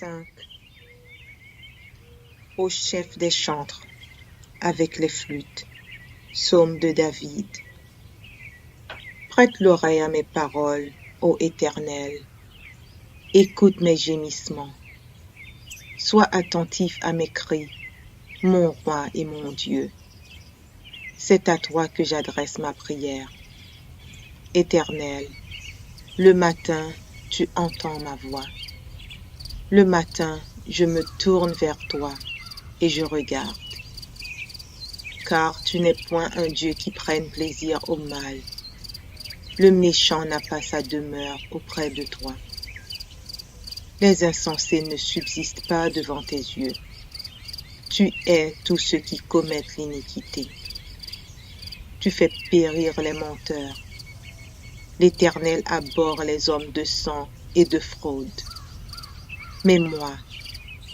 5. Au chef des chantres, avec les flûtes. Psaume de David. Prête l'oreille à mes paroles, ô Éternel. Écoute mes gémissements. Sois attentif à mes cris, mon roi et mon Dieu. C'est à toi que j'adresse ma prière. Éternel, le matin, tu entends ma voix. Le matin, je me tourne vers toi et je regarde. Car tu n'es point un Dieu qui prenne plaisir au mal. Le méchant n'a pas sa demeure auprès de toi. Les insensés ne subsistent pas devant tes yeux. Tu hais tous ceux qui commettent l'iniquité. Tu fais périr les menteurs. L'Éternel abhorre les hommes de sang et de fraude. Mais moi,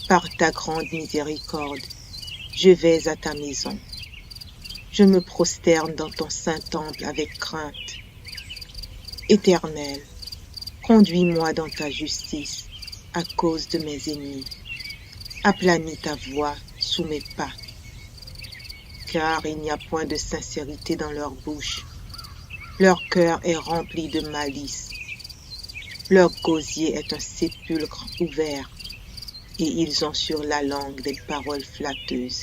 par ta grande miséricorde, je vais à ta maison. Je me prosterne dans ton saint temple avec crainte. Éternel, conduis-moi dans ta justice à cause de mes ennemis. Aplanis ta voix sous mes pas. Car il n'y a point de sincérité dans leur bouche. Leur cœur est rempli de malice. Leur gosier est un sépulcre ouvert, et ils ont sur la langue des paroles flatteuses.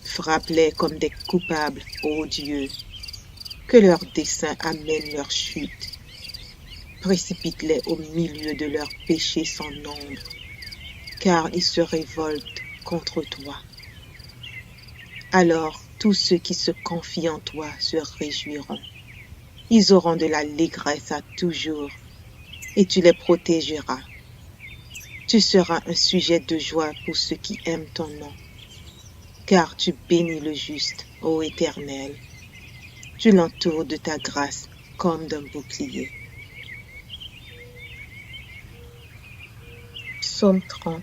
Frappe-les comme des coupables, ô Dieu, que leurs desseins amènent leur chute. Précipite-les au milieu de leurs péchés sans nombre, car ils se révoltent contre toi. Alors tous ceux qui se confient en toi se réjouiront. Ils auront de l'allégresse à toujours, et tu les protégeras. Tu seras un sujet de joie pour ceux qui aiment ton nom, car tu bénis le juste, ô Éternel. Tu l'entoures de ta grâce comme d'un bouclier. Psaume 30.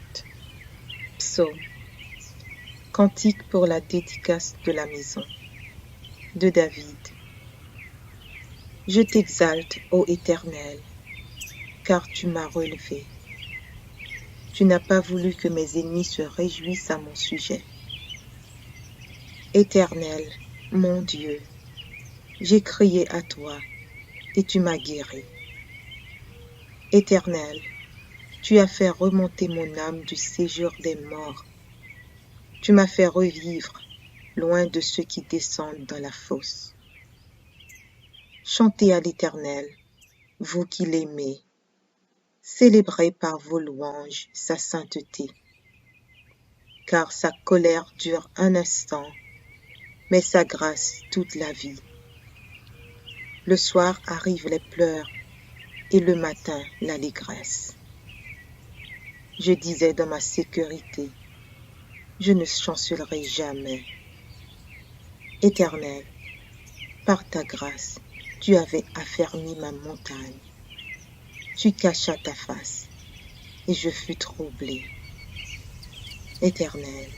Psaume. Cantique pour la dédicace de la maison. De David. Je t'exalte, ô Éternel, car tu m'as relevé. Tu n'as pas voulu que mes ennemis se réjouissent à mon sujet. Éternel, mon Dieu, j'ai crié à toi et tu m'as guéri. Éternel, tu as fait remonter mon âme du séjour des morts. Tu m'as fait revivre loin de ceux qui descendent dans la fosse. Chantez à l'Éternel, vous qui l'aimez. Célébrez par vos louanges sa sainteté. Car sa colère dure un instant, mais sa grâce toute la vie. Le soir arrivent les pleurs et le matin l'allégresse. Je disais dans ma sécurité, je ne chancellerai jamais. Éternel, par ta grâce, tu avais affermi ma montagne. Tu cachas ta face, et je fus troublé. Éternel,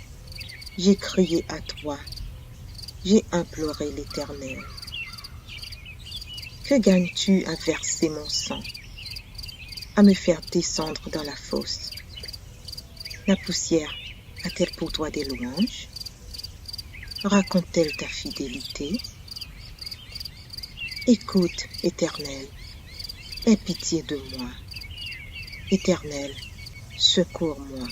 j'ai crié à toi, j'ai imploré l'Éternel. Que gagnes-tu à verser mon sang, à me faire descendre dans la fosse? La poussière a-t-elle pour toi des louanges? Raconte-t-elle ta fidélité? Écoute, Éternel, aie pitié de moi. Éternel, secours-moi.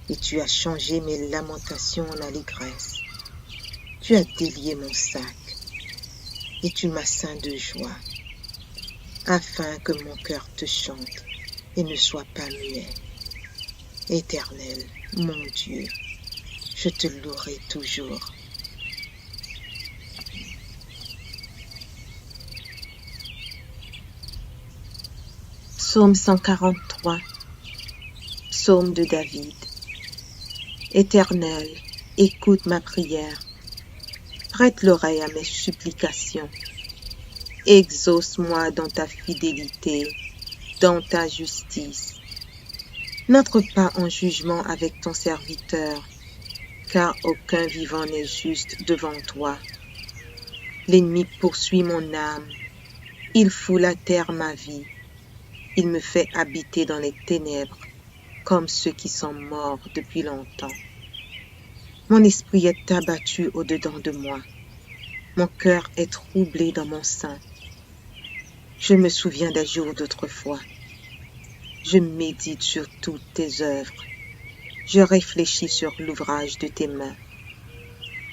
Et tu as changé mes lamentations en allégresse. Tu as délié mon sac, et tu m'as ceint de joie, afin que mon cœur te chante et ne soit pas muet. Éternel, mon Dieu, je te louerai toujours. Psaume 143. Psaume de David. Éternel, écoute ma prière. Prête l'oreille à mes supplications. Exauce-moi dans ta fidélité, dans ta justice. N'entre pas en jugement avec ton serviteur, car aucun vivant n'est juste devant toi. L'ennemi poursuit mon âme, il foule à terre ma vie. Il me fait habiter dans les ténèbres, comme ceux qui sont morts depuis longtemps. Mon esprit est abattu au-dedans de moi. Mon cœur est troublé dans mon sein. Je me souviens des jours d'autrefois. Je médite sur toutes tes œuvres. Je réfléchis sur l'ouvrage de tes mains.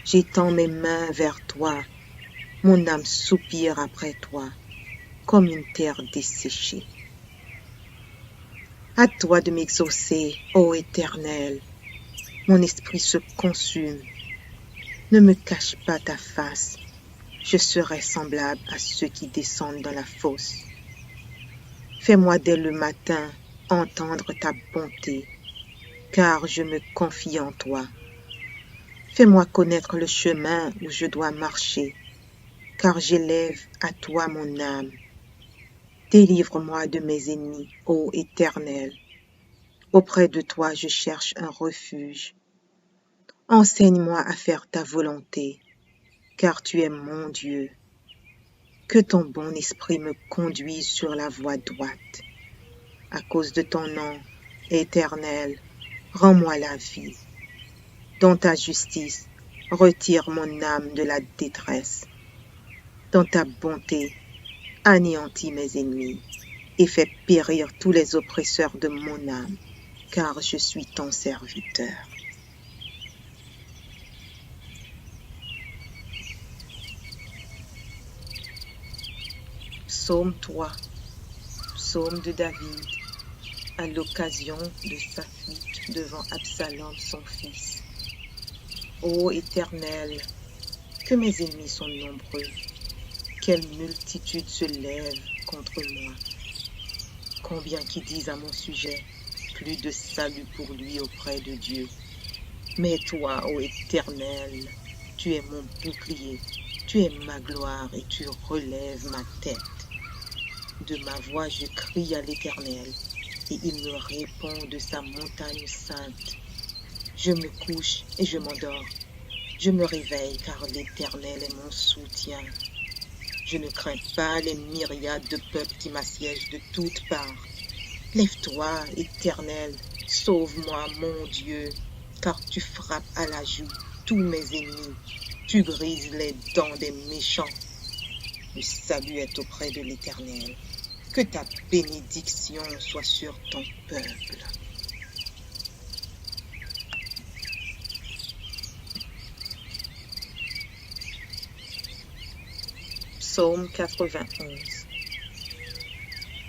J'étends mes mains vers toi. Mon âme soupire après toi, comme une terre desséchée. À toi de m'exaucer, ô Éternel. Mon esprit se consume. Ne me cache pas ta face. Je serai semblable à ceux qui descendent dans la fosse. Fais-moi dès le matin entendre ta bonté, car je me confie en toi. Fais-moi connaître le chemin où je dois marcher, car j'élève à toi mon âme. Délivre-moi de mes ennemis, ô Éternel. Auprès de toi je cherche un refuge. Enseigne-moi à faire ta volonté, car tu es mon Dieu. Que ton bon esprit me conduise sur la voie droite. À cause de ton nom, Éternel, rends-moi la vie. Dans ta justice, retire mon âme de la détresse. Dans ta bonté, anéantis mes ennemis et fais périr tous les oppresseurs de mon âme, car je suis ton serviteur. Psaume 3, psaume de David, à l'occasion de sa fuite devant Absalom son fils. Ô Éternel, que mes ennemis sont nombreux, quelle multitude se lève contre moi. Combien qui disent à mon sujet, plus de salut pour lui auprès de Dieu. Mais toi, ô Éternel, tu es mon bouclier, tu es ma gloire et tu relèves ma tête. De ma voix je crie à l'Éternel, et il me répond de sa montagne sainte. Je me couche et je m'endors. Je me réveille car l'Éternel est mon soutien. Je ne crains pas les myriades de peuples qui m'assiègent de toutes parts. Lève-toi, Éternel, sauve-moi, mon Dieu, car tu frappes à la joue tous mes ennemis. Tu brises les dents des méchants. Le salut est auprès de l'Éternel. Que ta bénédiction soit sur ton peuple. Psaume 91.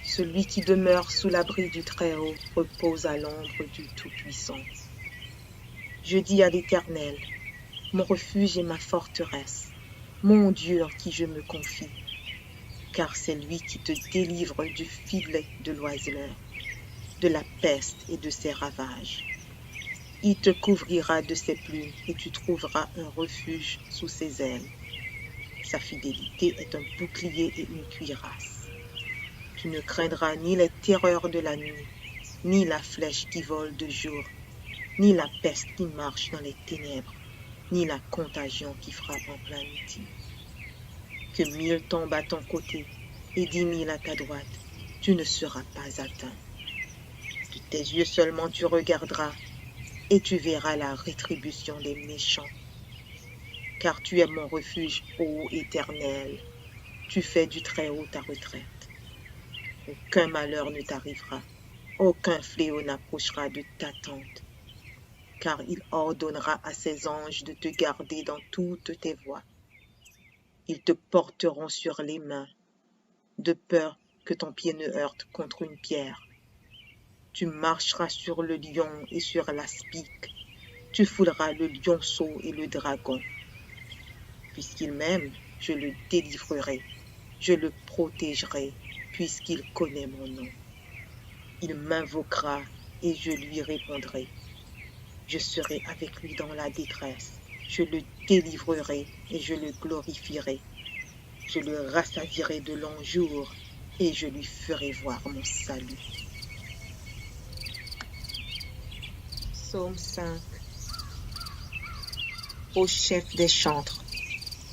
Celui qui demeure sous l'abri du Très-Haut repose à l'ombre du Tout-Puissant. Je dis à l'Éternel, mon refuge et ma forteresse, mon Dieu en qui je me confie, car c'est lui qui te délivre du filet de l'oiseleur, de la peste et de ses ravages. Il te couvrira de ses plumes et tu trouveras un refuge sous ses ailes. Sa fidélité est un bouclier et une cuirasse. Tu ne craindras ni les terreurs de la nuit, ni la flèche qui vole de jour, ni la peste qui marche dans les ténèbres, ni la contagion qui frappe en plein midi. Que 1000 tombent à ton côté et 10 000 à ta droite, tu ne seras pas atteint. De tes yeux seulement tu regarderas et tu verras la rétribution des méchants. Car tu es mon refuge, ô Éternel, tu fais du Très-Haut ta retraite. Aucun malheur ne t'arrivera, aucun fléau n'approchera de ta tente, car il ordonnera à ses anges de te garder dans toutes tes voies. Ils te porteront sur les mains, de peur que ton pied ne heurte contre une pierre. Tu marcheras sur le lion et sur l'aspic, tu fouleras le lionceau et le dragon. Puisqu'il m'aime, je le délivrerai, je le protégerai, puisqu'il connaît mon nom. Il m'invoquera et je lui répondrai. Je serai avec lui dans la détresse, je le délivrerai et je le glorifierai. Je le rassasierai de longs jours et je lui ferai voir mon salut. Psaume 5. Au chef des chantres,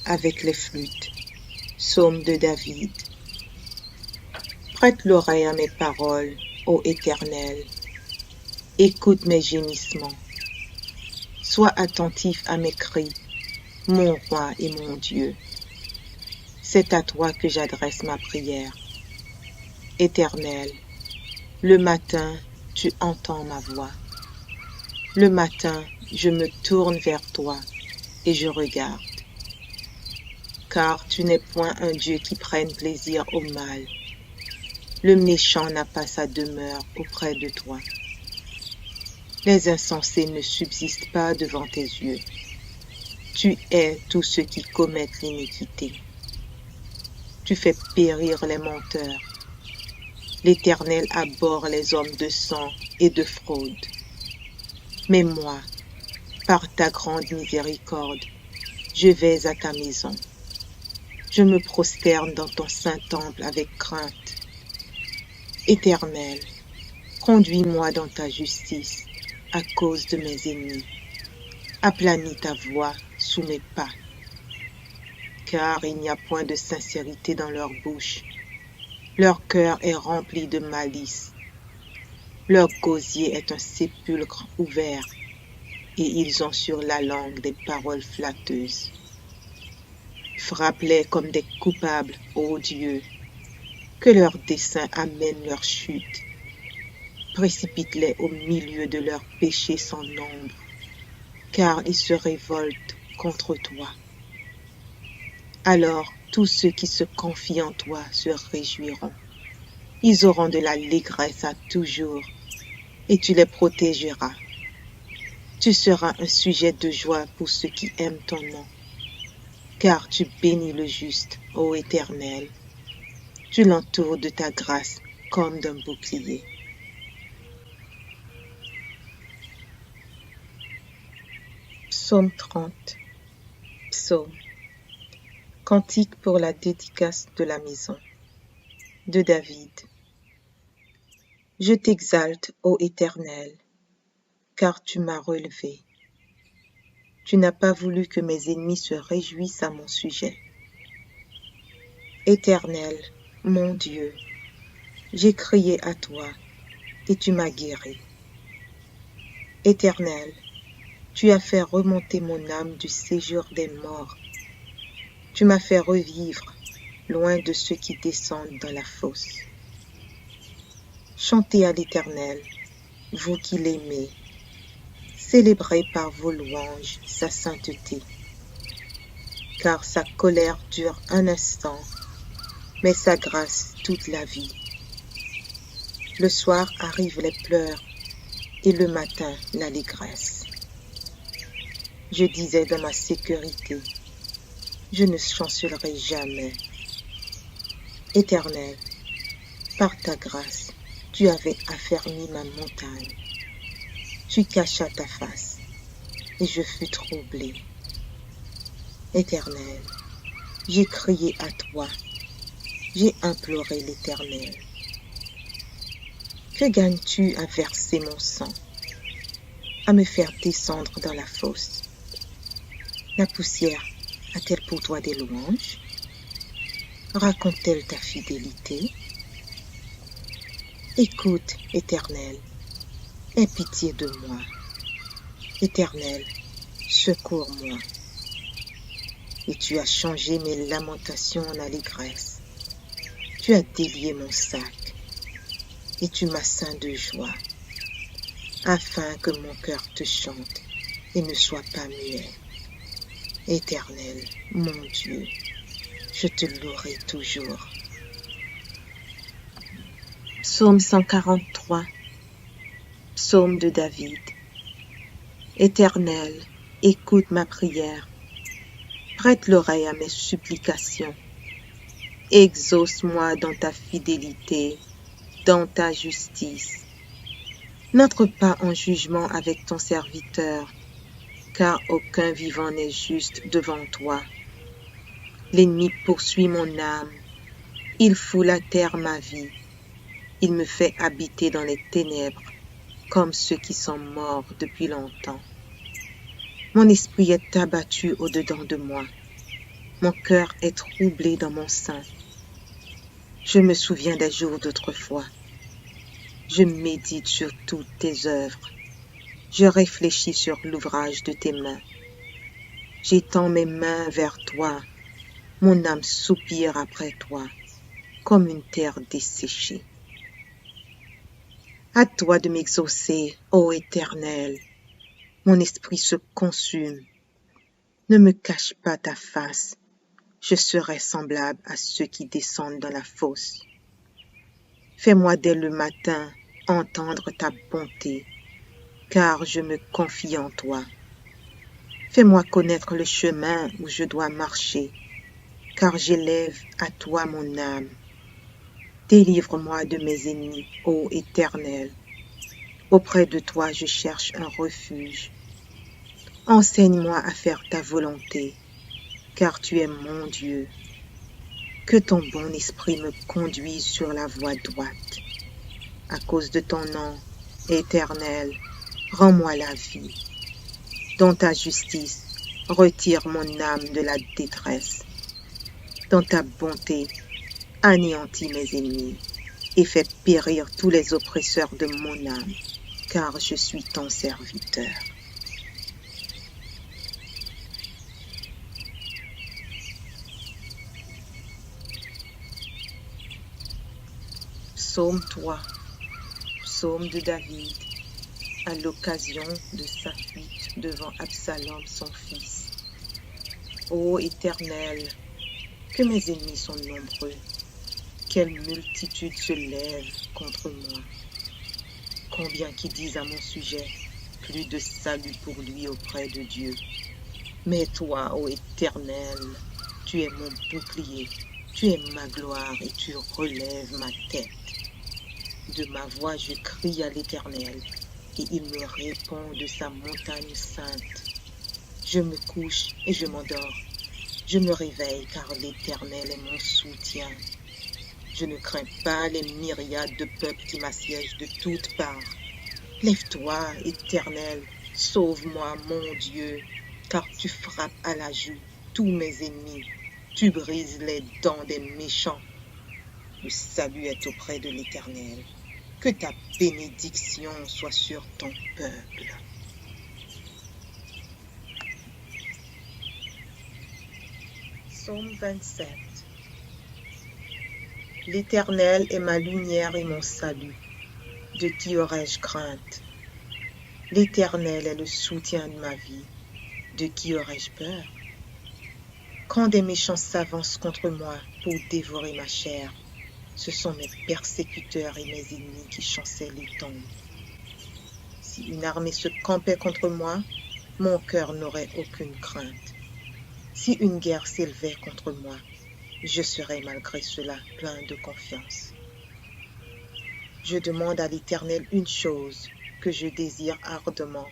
avec les flûtes. Psaume de David. Prête l'oreille à mes paroles, ô Éternel. Écoute mes gémissements. Sois attentif à mes cris, mon roi et mon Dieu. C'est à toi que j'adresse ma prière. Éternel, le matin, tu entends ma voix. Le matin, je me tourne vers toi et je regarde. Car tu n'es point un Dieu qui prenne plaisir au mal. Le méchant n'a pas sa demeure auprès de toi. Les insensés ne subsistent pas devant tes yeux. Tu hais tous ceux qui commettent l'iniquité. Tu fais périr les menteurs. L'Éternel abhorre les hommes de sang et de fraude. Mais moi, par ta grande miséricorde, je vais à ta maison. Je me prosterne dans ton saint temple avec crainte. Éternel, conduis-moi dans ta justice à cause de mes ennemis. Aplanis ta voix sous mes pas. Car il n'y a point de sincérité dans leur bouche. Leur cœur est rempli de malice. Leur gosier est un sépulcre ouvert, et ils ont sur la langue des paroles flatteuses. Frappe-les comme des coupables, ô Dieu, que leurs desseins amènent leur chute. Précipite-les au milieu de leurs péchés sans nombre, car ils se révoltent contre toi. Alors tous ceux qui se confient en toi se réjouiront. Ils auront de l'allégresse à toujours, et tu les protégeras. Tu seras un sujet de joie pour ceux qui aiment ton nom, car tu bénis le juste, ô Éternel. Tu l'entoures de ta grâce comme d'un bouclier. Psaume 30. Psaume. Cantique pour la dédicace de la maison. De David. Je t'exalte, ô Éternel, car tu m'as relevé. Tu n'as pas voulu que mes ennemis se réjouissent à mon sujet. Éternel, mon Dieu, j'ai crié à toi et tu m'as guéri. Éternel, tu as fait remonter mon âme du séjour des morts. Tu m'as fait revivre loin de ceux qui descendent dans la fosse. Chantez à l'Éternel, vous qui l'aimez. Célébrez par vos louanges sa sainteté. Car sa colère dure un instant, mais sa grâce toute la vie. Le soir arrivent les pleurs et le matin l'allégresse. Je disais dans ma sécurité, je ne chancellerai jamais. Éternel, par ta grâce, tu avais affermi ma montagne. Tu cachas ta face, et je fus troublé. Éternel, j'ai crié à toi, j'ai imploré l'Éternel. Que gagnes-tu à verser mon sang, à me faire descendre dans la fosse? La poussière a-t-elle pour toi des louanges? Raconte-t-elle ta fidélité? Écoute, Éternel, aie pitié de moi. Éternel, secours-moi. Et tu as changé mes lamentations en allégresse. Tu as délié mon sac, et tu m'as ceint de joie, afin que mon cœur te chante et ne soit pas muet. Éternel, mon Dieu, je te louerai toujours. Psaume 143. Psaume de David. Éternel, écoute ma prière. Prête l'oreille à mes supplications. Exauce-moi dans ta fidélité, dans ta justice. N'entre pas en jugement avec ton serviteur, car aucun vivant n'est juste devant toi. L'ennemi poursuit mon âme, il foule à terre ma vie, il me fait habiter dans les ténèbres, comme ceux qui sont morts depuis longtemps. Mon esprit est abattu au-dedans de moi, mon cœur est troublé dans mon sein. Je me souviens des jours d'autrefois. Je médite sur toutes tes œuvres. Je réfléchis sur l'ouvrage de tes mains. J'étends mes mains vers toi. Mon âme soupire après toi, comme une terre desséchée. À toi de m'exaucer, ô Éternel. Mon esprit se consume. Ne me cache pas ta face. Je serai semblable à ceux qui descendent dans la fosse. Fais-moi dès le matin entendre ta bonté, car je me confie en toi. Fais-moi connaître le chemin où je dois marcher, car j'élève à toi mon âme. Délivre-moi de mes ennemis, ô Éternel. Auprès de toi je cherche un refuge. Enseigne-moi à faire ta volonté, car tu es mon Dieu. Que ton bon esprit me conduise sur la voie droite. À cause de ton nom, Éternel, rends-moi la vie. Dans ta justice, retire mon âme de la détresse. Dans ta bonté, anéantis mes ennemis et fais périr tous les oppresseurs de mon âme, car je suis ton serviteur. Psaume 3, psaume de David, à l'occasion de sa fuite devant Absalom son fils. Ô Éternel, que mes ennemis sont nombreux, quelle multitude se lève contre moi. Combien qui disent à mon sujet, plus de salut pour lui auprès de Dieu. Mais toi, ô Éternel, tu es mon bouclier, tu es ma gloire et tu relèves ma tête. De ma voix je crie à l'Éternel, et il me répond de sa montagne sainte. Je me couche et je m'endors. Je me réveille car l'Éternel est mon soutien. Je ne crains pas les myriades de peuples qui m'assiègent de toutes parts. Lève-toi, Éternel, sauve-moi, mon Dieu, car tu frappes à la joue tous mes ennemis. Tu brises les dents des méchants. Le salut est auprès de l'Éternel. Que ta bénédiction soit sur ton peuple. Psaume 27. L'Éternel est ma lumière et mon salut. De qui aurais-je crainte? L'Éternel est le soutien de ma vie. De qui aurais-je peur? Quand des méchants s'avancent contre moi pour dévorer ma chair, ce sont mes persécuteurs et mes ennemis qui chancellent et tombent. Si une armée se campait contre moi, mon cœur n'aurait aucune crainte. Si une guerre s'élevait contre moi, je serais malgré cela plein de confiance. Je demande à l'Éternel une chose que je désire ardemment.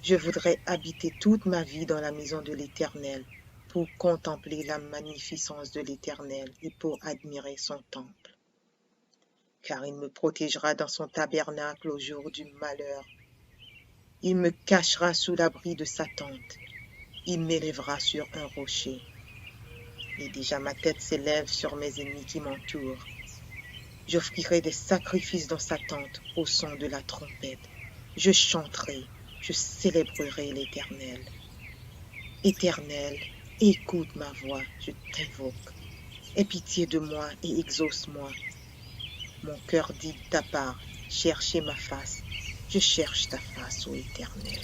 Je voudrais habiter toute ma vie dans la maison de l'Éternel pour contempler la magnificence de l'Éternel et pour admirer son temple. Car il me protégera dans son tabernacle au jour du malheur. Il me cachera sous l'abri de sa tente. Il m'élèvera sur un rocher. Et déjà ma tête s'élève sur mes ennemis qui m'entourent. J'offrirai des sacrifices dans sa tente au son de la trompette. Je chanterai, je célébrerai l'Éternel. Éternel, écoute ma voix, je t'invoque. Aie pitié de moi et exauce-moi. Mon cœur dit de ta part, cherchez ma face. Je cherche ta face, ô Éternel.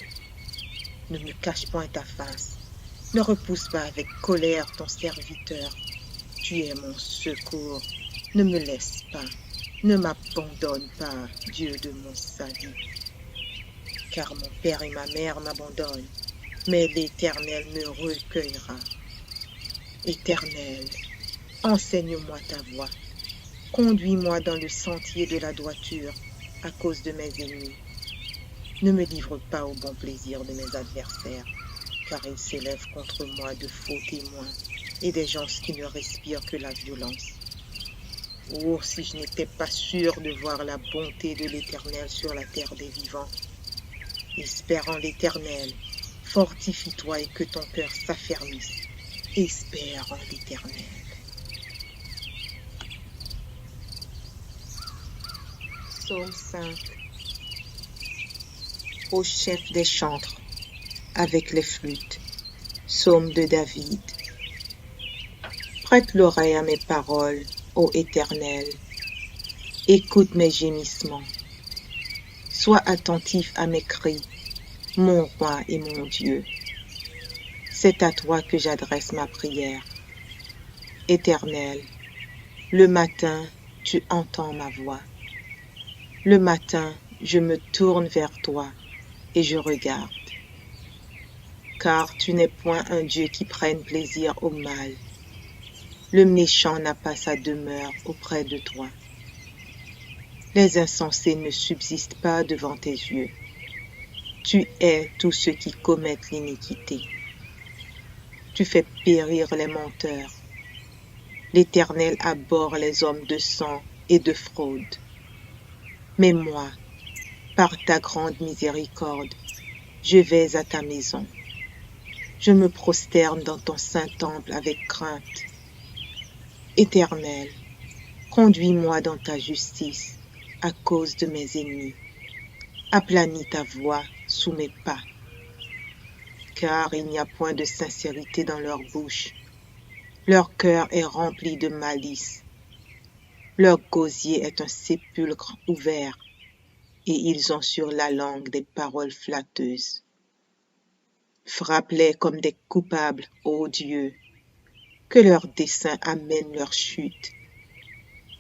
Ne me cache point ta face. Ne repousse pas avec colère ton serviteur. Tu es mon secours. Ne me laisse pas. Ne m'abandonne pas, Dieu de mon salut. Car mon père et ma mère m'abandonnent, mais l'Éternel me recueillera. Éternel, enseigne-moi ta voie. Conduis-moi dans le sentier de la droiture à cause de mes ennemis. Ne me livre pas au bon plaisir de mes adversaires, car ils s'élèvent contre moi de faux témoins et des gens qui ne respirent que la violence. Oh, si je n'étais pas sûr de voir la bonté de l'Éternel sur la terre des vivants. Espère en l'Éternel, fortifie-toi et que ton cœur s'affermisse. Espère en l'Éternel. Psaume 5. Au chef des chantres, avec les flûtes. Psaume de David. Prête l'oreille à mes paroles, ô Éternel. Écoute mes gémissements. Sois attentif à mes cris, mon roi et mon Dieu. C'est à toi que j'adresse ma prière. Éternel, le matin, tu entends ma voix. Le matin, je me tourne vers toi et je regarde. Car tu n'es point un Dieu qui prenne plaisir au mal. Le méchant n'a pas sa demeure auprès de toi. Les insensés ne subsistent pas devant tes yeux. Tu hais tous ceux qui commettent l'iniquité. Tu fais périr les menteurs. L'Éternel abhorre les hommes de sang et de fraude. Mais moi, par ta grande miséricorde, je vais à ta maison. Je me prosterne dans ton saint temple avec crainte. Éternel, conduis-moi dans ta justice à cause de mes ennemis. Aplanis ta voix sous mes pas. Car il n'y a point de sincérité dans leur bouche. Leur cœur est rempli de malice. Leur gosier est un sépulcre ouvert, et ils ont sur la langue des paroles flatteuses. Frappe-les comme des coupables, ô Dieu, que leurs desseins amènent leur chute.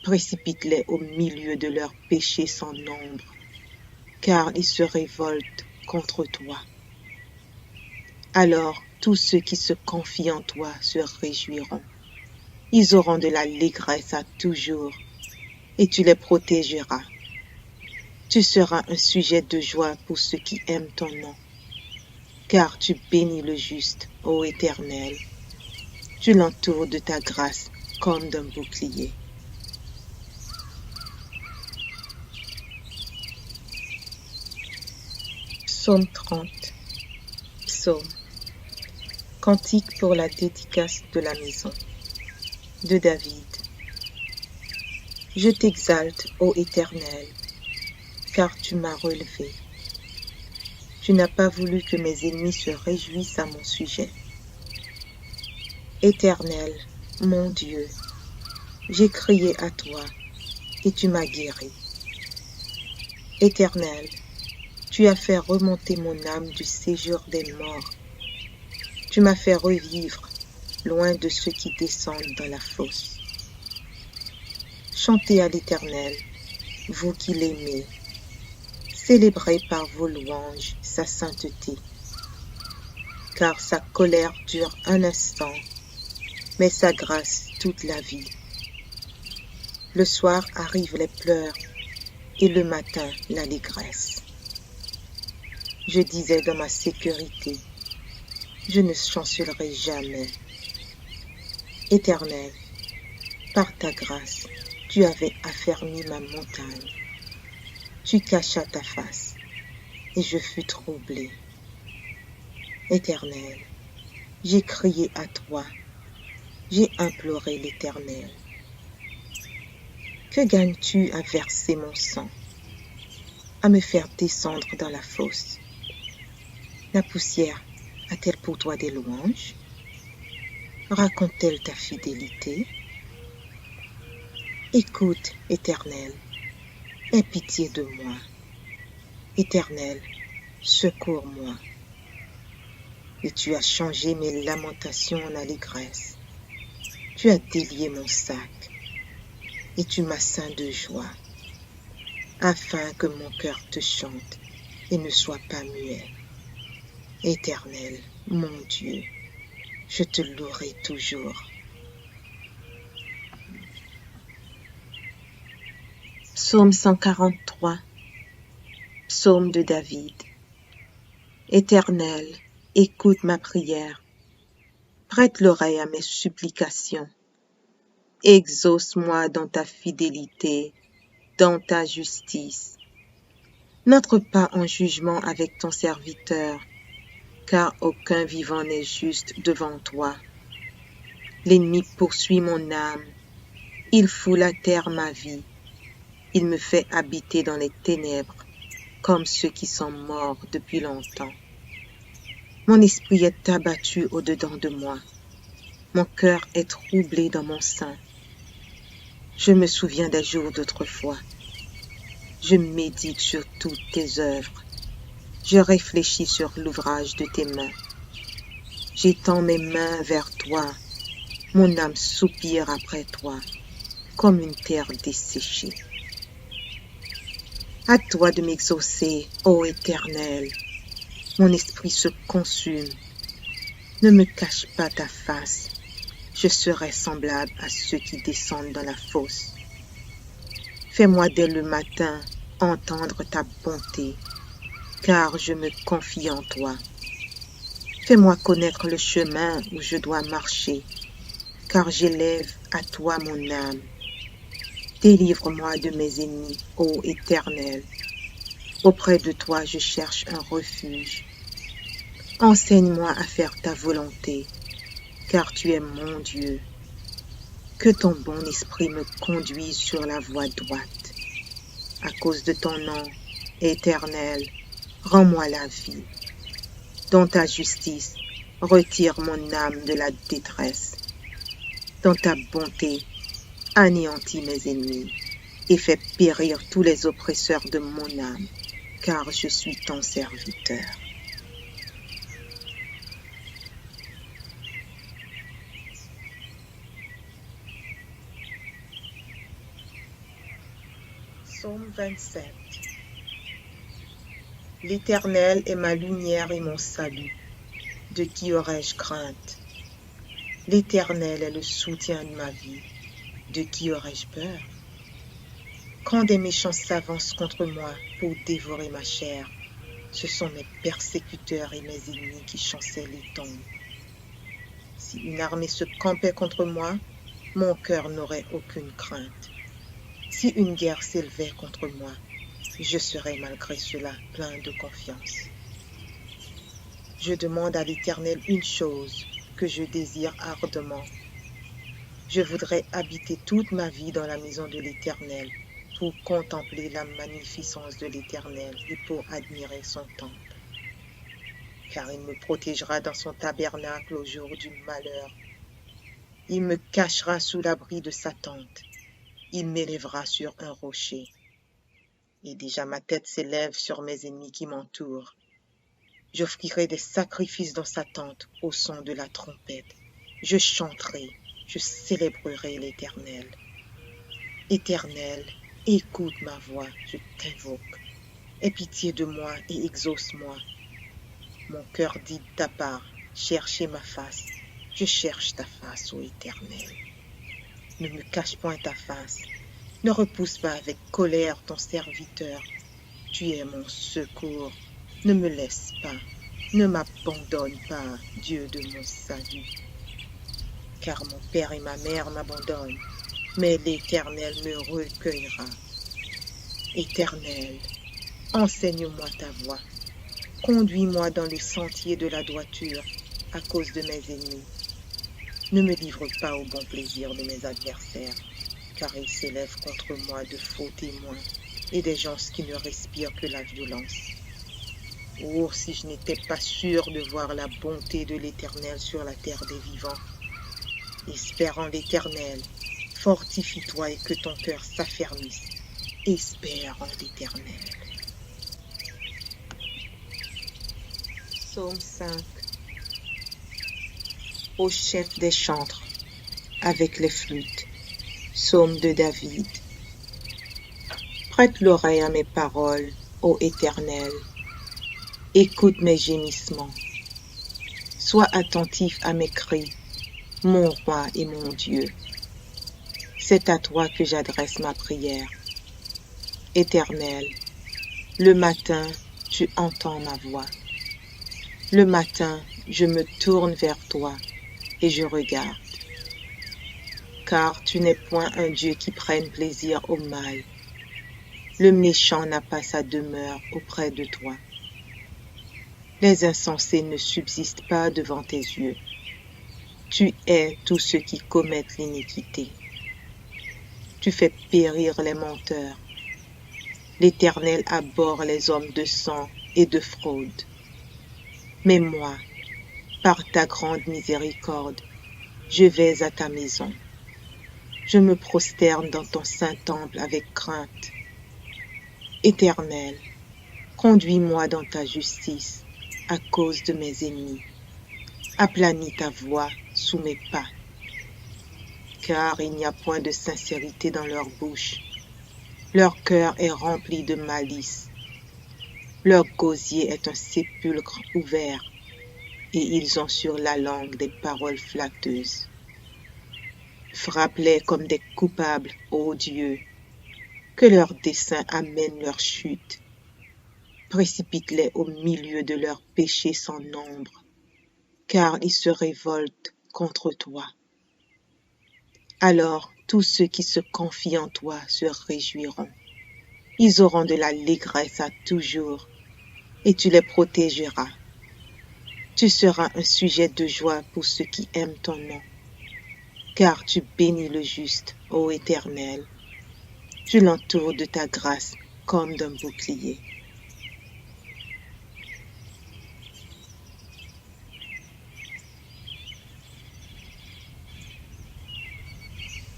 Précipite-les au milieu de leurs péchés sans nombre, car ils se révoltent contre toi. Alors tous ceux qui se confient en toi se réjouiront. Ils auront de l'allégresse à toujours, et tu les protégeras. Tu seras un sujet de joie pour ceux qui aiment ton nom, car tu bénis le juste, ô Éternel. Tu l'entoures de ta grâce comme d'un bouclier. Psaume 30. Psaume. Cantique pour la dédicace de la maison. De David. Je t'exalte, ô Éternel, car tu m'as relevé. Tu n'as pas voulu que mes ennemis se réjouissent à mon sujet. Éternel, mon Dieu, j'ai crié à toi et tu m'as guéri. Éternel, tu as fait remonter mon âme du séjour des morts. Tu m'as fait revivre loin de ceux qui descendent dans la fosse. Chantez à l'Éternel, vous qui l'aimez. Célébrez par vos louanges sa sainteté. Car sa colère dure un instant, mais sa grâce toute la vie. Le soir arrivent les pleurs et le matin l'allégresse. Je disais dans ma sécurité, je ne chancellerai jamais. Éternel, par ta grâce, tu avais affermi ma montagne. Tu cachas ta face, et je fus troublé. Éternel, j'ai crié à toi, j'ai imploré l'Éternel. Que gagnes-tu à verser mon sang, à me faire descendre dans la fosse? La poussière a-t-elle pour toi des louanges? Raconte-t-elle ta fidélité? Écoute, Éternel, aie pitié de moi. Éternel, secours-moi. Et tu as changé mes lamentations en allégresse. Tu as délié mon sac, et tu m'as ceint de joie, afin que mon cœur te chante et ne soit pas muet. Éternel, mon Dieu, je te louerai toujours. Psaume 143. Psaume de David. Éternel, écoute ma prière. Prête l'oreille à mes supplications. Exauce-moi dans ta fidélité, dans ta justice. N'entre pas en jugement avec ton serviteur, car aucun vivant n'est juste devant toi. L'ennemi poursuit mon âme, il foule à terre ma vie. Il me fait habiter dans les ténèbres, comme ceux qui sont morts depuis longtemps. Mon esprit est abattu au-dedans de moi. Mon cœur est troublé dans mon sein. Je me souviens des jours d'autrefois. Je médite sur toutes tes œuvres. Je réfléchis sur l'ouvrage de tes mains. J'étends mes mains vers toi. Mon âme soupire après toi, comme une terre desséchée. À toi de m'exaucer, ô Éternel. Mon esprit se consume. Ne me cache pas ta face. Je serai semblable à ceux qui descendent dans la fosse. Fais-moi dès le matin entendre ta bonté, car je me confie en toi. Fais-moi connaître le chemin où je dois marcher, car j'élève à toi mon âme. Délivre-moi de mes ennemis, ô Éternel. Auprès de toi je cherche un refuge. Enseigne-moi à faire ta volonté, car tu es mon Dieu. Que ton bon esprit me conduise sur la voie droite. À cause de ton nom, Éternel, rends-moi la vie. Dans ta justice, retire mon âme de la détresse. Dans ta bonté, anéantis mes ennemis et fais périr tous les oppresseurs de mon âme, car je suis ton serviteur. Psaume 27. L'Éternel est ma lumière et mon salut. De qui aurais-je crainte? L'Éternel est le soutien de ma vie. De qui aurais-je peur? Quand des méchants s'avancent contre moi pour dévorer ma chair, ce sont mes persécuteurs et mes ennemis qui chancellent et tombent. Si une armée se campait contre moi, mon cœur n'aurait aucune crainte. Si une guerre s'élevait contre moi, je serais malgré cela plein de confiance. Je demande à l'Éternel une chose que je désire ardemment. Je voudrais habiter toute ma vie dans la maison de l'Éternel pour contempler la magnificence de l'Éternel et pour admirer son temple. Car il me protégera dans son tabernacle au jour du malheur. Il me cachera sous l'abri de sa tente. Il m'élèvera sur un rocher. Et déjà ma tête s'élève sur mes ennemis qui m'entourent. J'offrirai des sacrifices dans sa tente au son de la trompette. Je chanterai, je célébrerai l'Éternel. Éternel, écoute ma voix, je t'invoque. Aie pitié de moi et exauce-moi. Mon cœur dit de ta part, cherchez ma face. Je cherche ta face, ô Éternel. Ne me cache point ta face. Ne repousse pas avec colère ton serviteur. Tu es mon secours. Ne me laisse pas. Ne m'abandonne pas, Dieu de mon salut. Car mon père et ma mère m'abandonnent, mais l'Éternel me recueillera. Éternel, enseigne-moi ta voie. Conduis-moi dans le sentier de la droiture à cause de mes ennemis. Ne me livre pas au bon plaisir de mes adversaires, car ils s'élèvent contre moi de faux témoins et des gens qui ne respirent que la violence. Oh, si je n'étais pas sûr de voir la bonté de l'Éternel sur la terre des vivants. Espère en l'Éternel, fortifie-toi et que ton cœur s'affermisse. Espère en l'Éternel. Psaume 5. Au chef des chantres, avec les flûtes. Psaume de David. Prête l'oreille à mes paroles, ô Éternel. Écoute mes gémissements. Sois attentif à mes cris, mon roi et mon Dieu. C'est à toi que j'adresse ma prière. Éternel, le matin, tu entends ma voix. Le matin, je me tourne vers toi et je regarde. Car tu n'es point un Dieu qui prenne plaisir au mal. Le méchant n'a pas sa demeure auprès de toi. Les insensés ne subsistent pas devant tes yeux. Tu hais tous ceux qui commettent l'iniquité. Tu fais périr les menteurs L'Éternel abhorre les hommes de sang et de fraude. Mais moi, par ta grande miséricorde, je vais à ta maison. Je me prosterne dans ton saint temple avec crainte. Éternel, conduis-moi dans ta justice à cause de mes ennemis. Aplanis ta voix sous mes pas, car il n'y a point de sincérité dans leur bouche. Leur cœur est rempli de malice. Leur gosier est un sépulcre ouvert, et ils ont sur la langue des paroles flatteuses. Frappe-les comme des coupables, ô Dieu, que leurs desseins amènent leur chute. Précipite-les au milieu de leurs péchés sans nombre, car ils se révoltent contre toi. Alors tous ceux qui se confient en toi se réjouiront. Ils auront de l'allégresse à toujours, et tu les protégeras. Tu seras un sujet de joie pour ceux qui aiment ton nom, car tu bénis le juste, ô Éternel. Tu l'entoures de ta grâce comme d'un bouclier.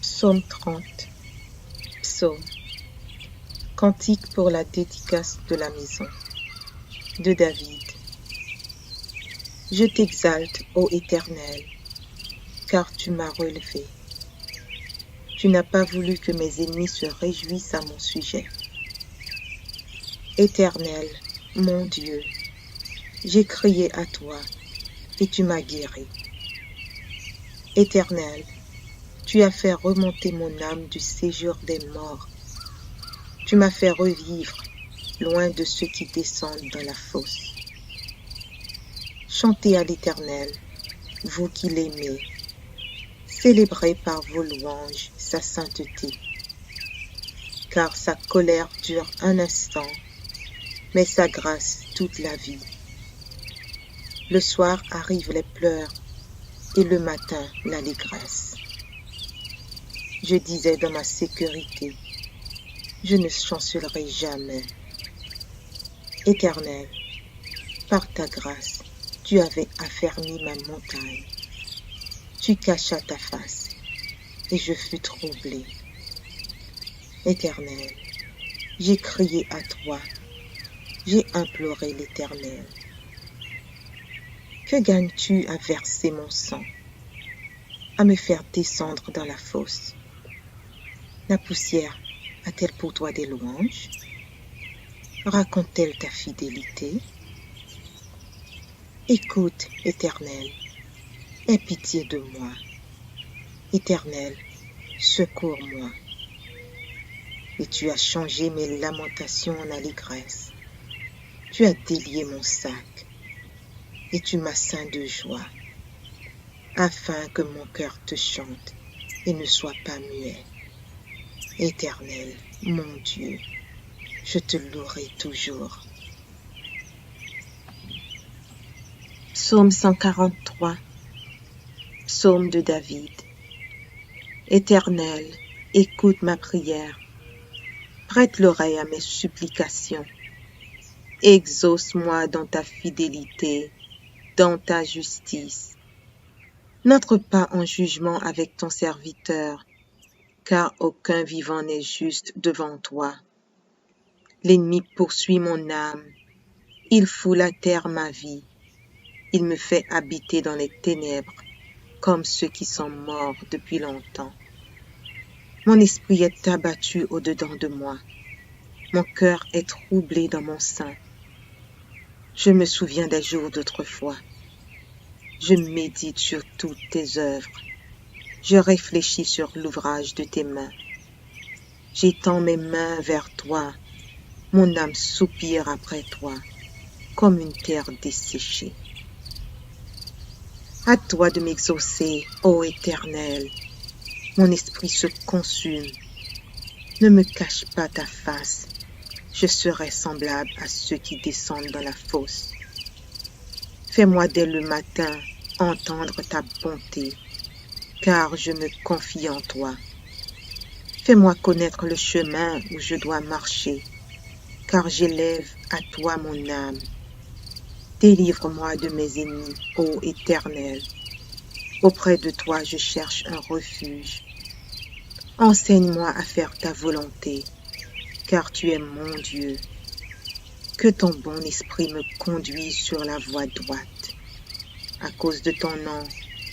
Psaume 30. Psaume. Cantique pour la dédicace de la maison. De David. Je t'exalte, ô Éternel, car tu m'as relevé. Tu n'as pas voulu que mes ennemis se réjouissent à mon sujet. Éternel, mon Dieu, j'ai crié à toi, et tu m'as guéri. Éternel, tu as fait remonter mon âme du séjour des morts. Tu m'as fait revivre, loin de ceux qui descendent dans la fosse. Chantez à l'Éternel, vous qui l'aimez. Célébrez par vos louanges sa sainteté. Car sa colère dure un instant, mais sa grâce toute la vie. Le soir arrivent les pleurs, et le matin l'allégresse. Je disais dans ma sécurité, je ne chancellerai jamais. Éternel, par ta grâce, tu avais affermi ma montagne. Tu cachas ta face, et je fus troublé. Éternel, j'ai crié à toi, j'ai imploré l'Éternel. Que gagnes-tu à verser mon sang, à me faire descendre dans la fosse? La poussière a-t-elle pour toi des louanges? Raconte-t-elle ta fidélité? Écoute, Éternel, aie pitié de moi. Éternel, secours-moi. Et tu as changé mes lamentations en allégresse. Tu as délié mon sac, et tu m'as ceint de joie, afin que mon cœur te chante et ne soit pas muet. Éternel, mon Dieu, je te louerai toujours. Psaume 143. Psaume de David. Éternel, écoute ma prière. Prête l'oreille à mes supplications. Exauce-moi dans ta fidélité, dans ta justice. N'entre pas en jugement avec ton serviteur, car aucun vivant n'est juste devant toi. L'ennemi poursuit mon âme, il foule à terre ma vie, il me fait habiter dans les ténèbres, comme ceux qui sont morts depuis longtemps. Mon esprit est abattu au-dedans de moi, mon cœur est troublé dans mon sein. Je me souviens des jours d'autrefois, je médite sur toutes tes œuvres. Je réfléchis sur l'ouvrage de tes mains. J'étends mes mains vers toi. Mon âme soupire après toi, comme une terre desséchée. À toi de m'exaucer, ô Éternel. Mon esprit se consume. Ne me cache pas ta face. Je serai semblable à ceux qui descendent dans la fosse. Fais-moi dès le matin entendre ta bonté, car je me confie en toi. Fais-moi connaître le chemin où je dois marcher, car j'élève à toi mon âme. Délivre-moi de mes ennemis, ô Éternel. Auprès de toi je cherche un refuge. Enseigne-moi à faire ta volonté, car tu es mon Dieu. Que ton bon esprit me conduise sur la voie droite. À cause de ton nom,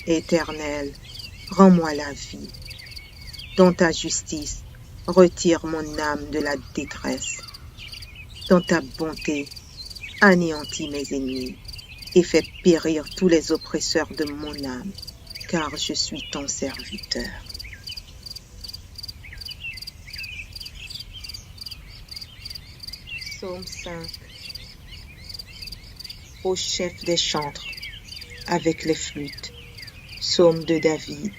Éternel, rends-moi la vie. Dans ta justice, retire mon âme de la détresse. Dans ta bonté, anéantis mes ennemis et fais périr tous les oppresseurs de mon âme, car je suis ton serviteur. Psaume 5. Ô chef des chantres, avec les flûtes. Psaume de David.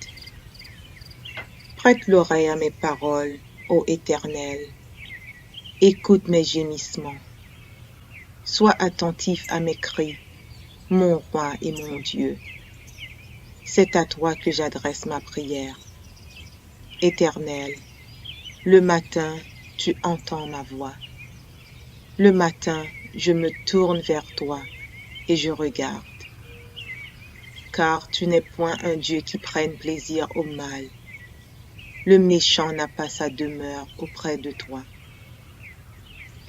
Prête l'oreille à mes paroles, ô Éternel. Écoute mes gémissements. Sois attentif à mes cris, mon roi et mon Dieu. C'est à toi que j'adresse ma prière. Éternel, le matin, tu entends ma voix. Le matin, je me tourne vers toi et je regarde. Car tu n'es point un Dieu qui prenne plaisir au mal. Le méchant n'a pas sa demeure auprès de toi.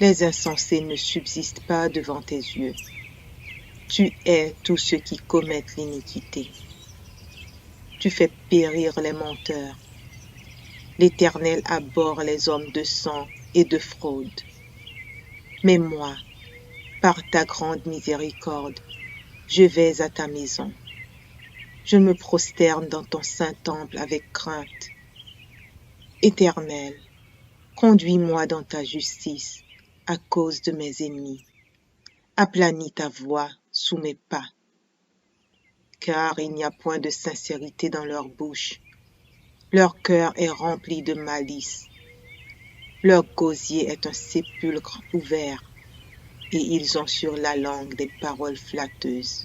Les insensés ne subsistent pas devant tes yeux. Tu hais tous ceux qui commettent l'iniquité. Tu fais périr les menteurs. L'Éternel abhorre les hommes de sang et de fraude. Mais moi, par ta grande miséricorde, je vais à ta maison. Je me prosterne dans ton saint temple avec crainte. Éternel, conduis-moi dans ta justice à cause de mes ennemis. Aplanis ta voix sous mes pas. Car il n'y a point de sincérité dans leur bouche. Leur cœur est rempli de malice. Leur gosier est un sépulcre ouvert, et ils ont sur la langue des paroles flatteuses.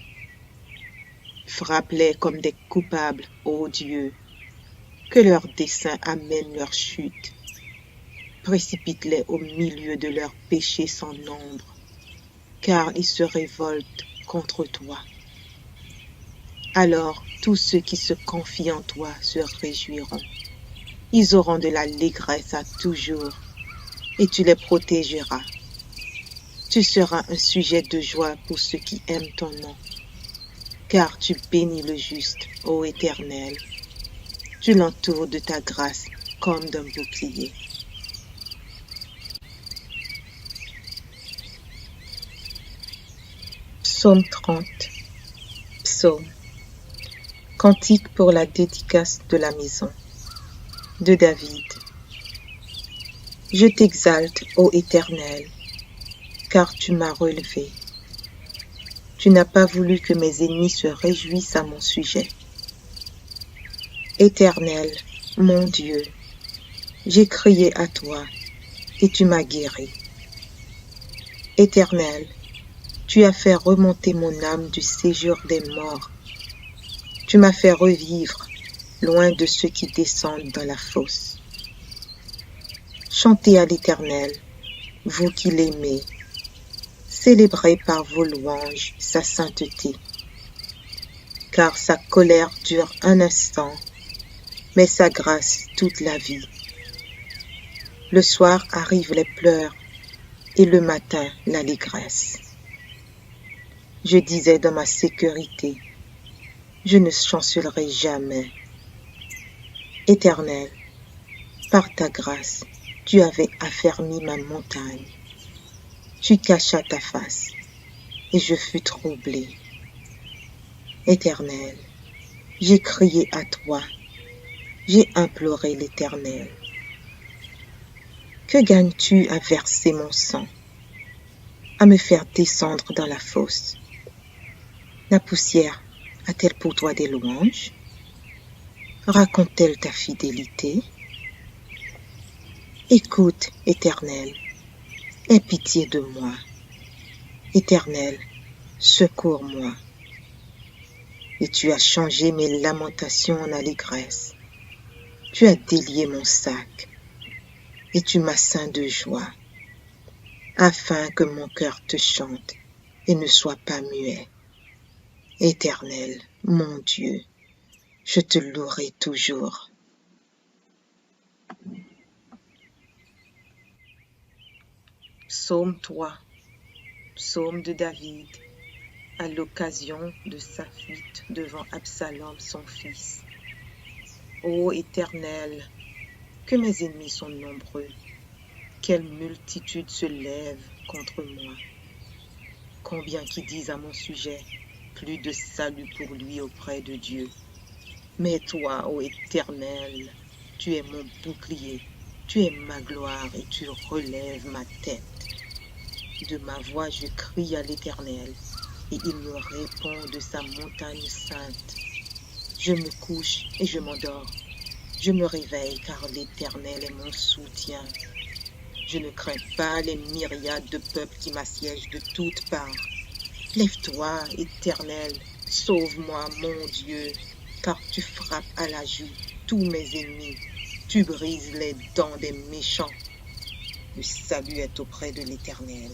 Frappe-les comme des coupables, ô Dieu, que leurs desseins amènent leur chute. Précipite-les au milieu de leurs péchés sans nombre, car ils se révoltent contre toi. Alors tous ceux qui se confient en toi se réjouiront. Ils auront de l'allégresse à toujours, et tu les protégeras. Tu seras un sujet de joie pour ceux qui aiment ton nom, car tu bénis le juste, ô Éternel. Tu l'entoures de ta grâce comme d'un bouclier. Psaume 30. Psaume. Cantique pour la dédicace de la maison. De David. Je t'exalte, ô Éternel, car tu m'as relevé. Tu n'as pas voulu que mes ennemis se réjouissent à mon sujet. Éternel, mon Dieu, j'ai crié à toi et tu m'as guéri. Éternel, tu as fait remonter mon âme du séjour des morts. Tu m'as fait revivre loin de ceux qui descendent dans la fosse. Chantez à l'Éternel, vous qui l'aimez. Célébrez par vos louanges sa sainteté. Car sa colère dure un instant, mais sa grâce toute la vie. Le soir arrivent les pleurs et le matin l'allégresse. Je disais dans ma sécurité, je ne chancellerai jamais. Éternel, par ta grâce, tu avais affermi ma montagne. Tu cachas ta face, et je fus troublé. Éternel, j'ai crié à toi, j'ai imploré l'Éternel. Que gagnes-tu à verser mon sang, à me faire descendre dans la fosse? La poussière a-t-elle pour toi des louanges? Raconte-t-elle ta fidélité? Écoute, Éternel, aie pitié de moi. Éternel, secours-moi. Et tu as changé mes lamentations en allégresse. Tu as délié mon sac, et tu m'as ceint de joie. afin que mon cœur te chante et ne soit pas muet. Éternel, mon Dieu, je te louerai toujours. Psaume 3, psaume de David, à l'occasion de sa fuite devant Absalom son fils. Ô Éternel, que mes ennemis sont nombreux, quelle multitude se lève contre moi. Combien qui disent à mon sujet, plus de salut pour lui auprès de Dieu. Mais toi, ô Éternel, tu es mon bouclier, tu es ma gloire et tu relèves ma tête. De ma voix je crie à l'Éternel, et il me répond de sa montagne sainte. Je me couche et je m'endors. Je me réveille car l'Éternel est mon soutien. Je ne crains pas les myriades de peuples qui m'assiègent de toutes parts. Lève-toi, Éternel, sauve-moi, mon Dieu, car tu frappes à la joue tous mes ennemis. Tu brises les dents des méchants. Le salut est auprès de l'Éternel.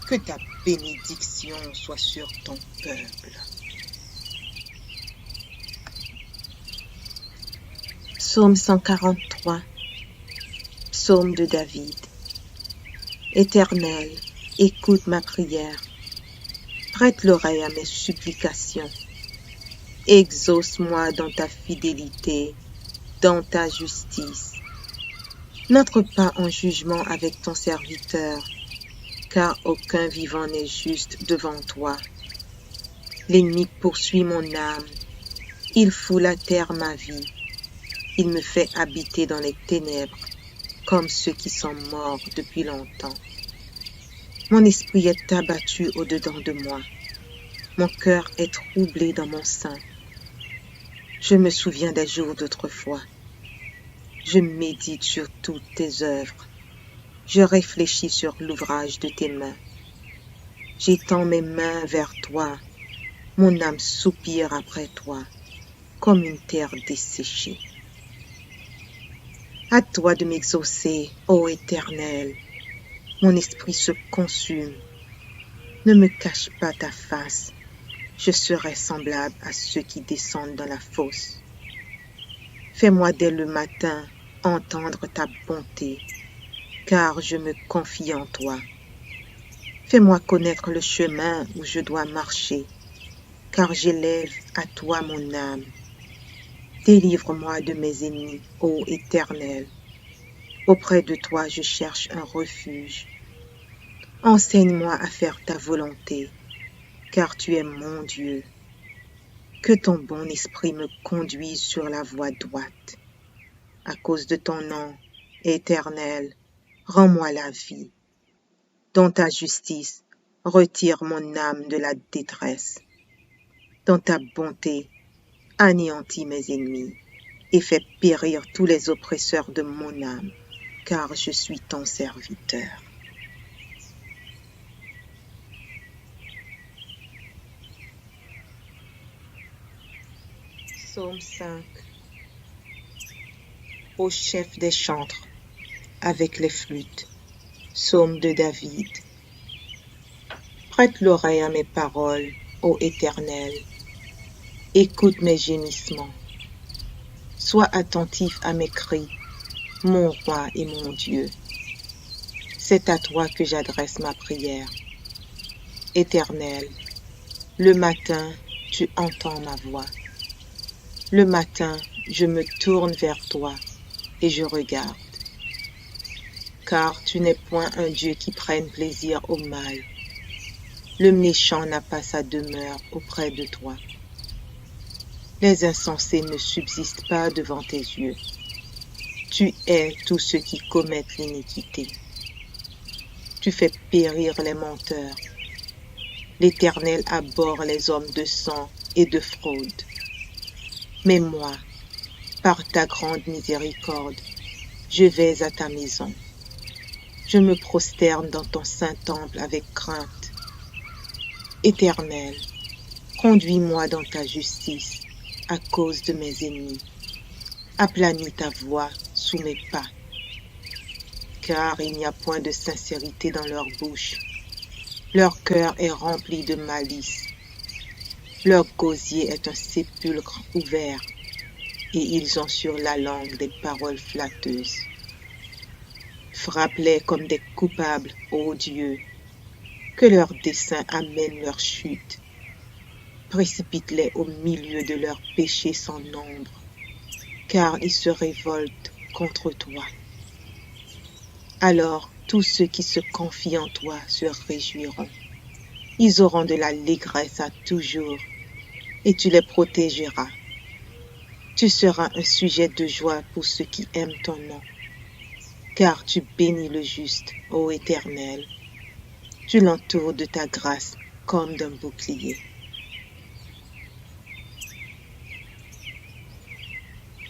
Que ta bénédiction soit sur ton peuple. Psaume 143, psaume de David. Éternel, écoute ma prière. Prête l'oreille à mes supplications. Exauce-moi dans ta fidélité, dans ta justice. N'entre pas en jugement avec ton serviteur, car aucun vivant n'est juste devant toi. L'ennemi poursuit mon âme, il foule à terre ma vie. Il me fait habiter dans les ténèbres, comme ceux qui sont morts depuis longtemps. Mon esprit est abattu au-dedans de moi. Mon cœur est troublé dans mon sein. Je me souviens des jours d'autrefois. Je médite sur toutes tes œuvres. Je réfléchis sur l'ouvrage de tes mains. J'étends mes mains vers toi. Mon âme soupire après toi, comme une terre desséchée. À toi de m'exaucer, ô Éternel. Mon esprit se consume. Ne me cache pas ta face. Je serai semblable à ceux qui descendent dans la fosse. Fais-moi dès le matin entendre ta bonté, car je me confie en toi. Fais-moi connaître le chemin où je dois marcher, car j'élève à toi mon âme. Délivre-moi de mes ennemis, ô Éternel. Auprès de toi je cherche un refuge. Enseigne-moi à faire ta volonté, car tu es mon Dieu. Que ton bon esprit me conduise sur la voie droite. À cause de ton nom, Éternel, rends-moi la vie. Dans ta justice, retire mon âme de la détresse. Dans ta bonté, anéantis mes ennemis et fais périr tous les oppresseurs de mon âme, car je suis ton serviteur. Psaume 5. Au chef des chantres, avec les flûtes. Psaume de David. Prête l'oreille à mes paroles, ô Éternel. Écoute mes gémissements. Sois attentif à mes cris, mon roi et mon Dieu. C'est à toi que j'adresse ma prière. Éternel, le matin, tu entends ma voix. Le matin, je me tourne vers toi et je regarde. Car tu n'es point un Dieu qui prenne plaisir au mal. Le méchant n'a pas sa demeure auprès de toi. Les insensés ne subsistent pas devant tes yeux. Tu hais tous ceux qui commettent l'iniquité. Tu fais périr les menteurs. L'Éternel abhorre les hommes de sang et de fraude. Mais moi, par ta grande miséricorde, je vais à ta maison. Je me prosterne dans ton saint temple avec crainte. Éternel, conduis-moi dans ta justice à cause de mes ennemis. Aplanis ta voie sous mes pas. car il n'y a point de sincérité dans leur bouche. Leur cœur est rempli de malice. Leur gosier est un sépulcre ouvert, et ils ont sur la langue des paroles flatteuses. Frappe-les comme des coupables, ô Dieu, que leurs desseins amènent leur chute. Précipite-les au milieu de leurs péchés sans nombre, car ils se révoltent contre toi. Alors tous ceux qui se confient en toi se réjouiront. Ils auront de l'allégresse à toujours, et tu les protégeras. Tu seras un sujet de joie pour ceux qui aiment ton nom, car tu bénis le juste, ô Éternel. Tu l'entoures de ta grâce comme d'un bouclier.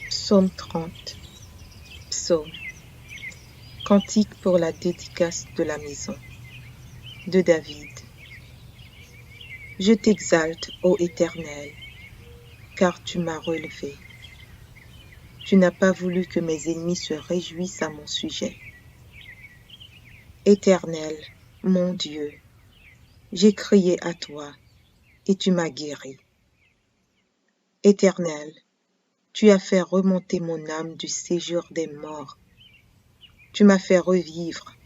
Psaume 30. Psaume. Cantique pour la dédicace de la maison. De David. Je t'exalte, ô Éternel, car tu m'as relevé. Tu n'as pas voulu que mes ennemis se réjouissent à mon sujet. Éternel, mon Dieu, j'ai crié à toi, et tu m'as guéri. Éternel, tu as fait remonter mon âme du séjour des morts. Tu m'as fait revivre,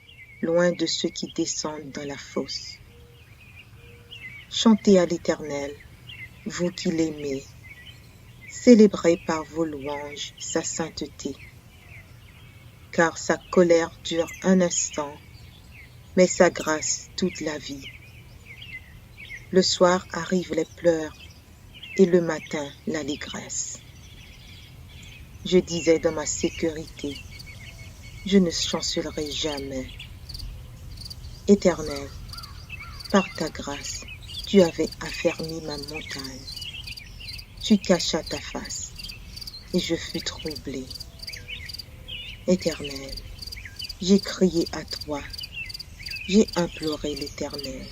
loin de ceux qui descendent dans la fosse. Chantez à l'Éternel, vous qui l'aimez. Célébrez par vos louanges sa sainteté. Car sa colère dure un instant, mais sa grâce toute la vie. Le soir arrivent les pleurs, et le matin l'allégresse. Je disais dans ma sécurité, je ne chancellerai jamais. Éternel, par ta grâce, tu avais affermi ma montagne. Tu cachas ta face, et je fus troublé. Éternel, j'ai crié à toi, j'ai imploré l'Éternel.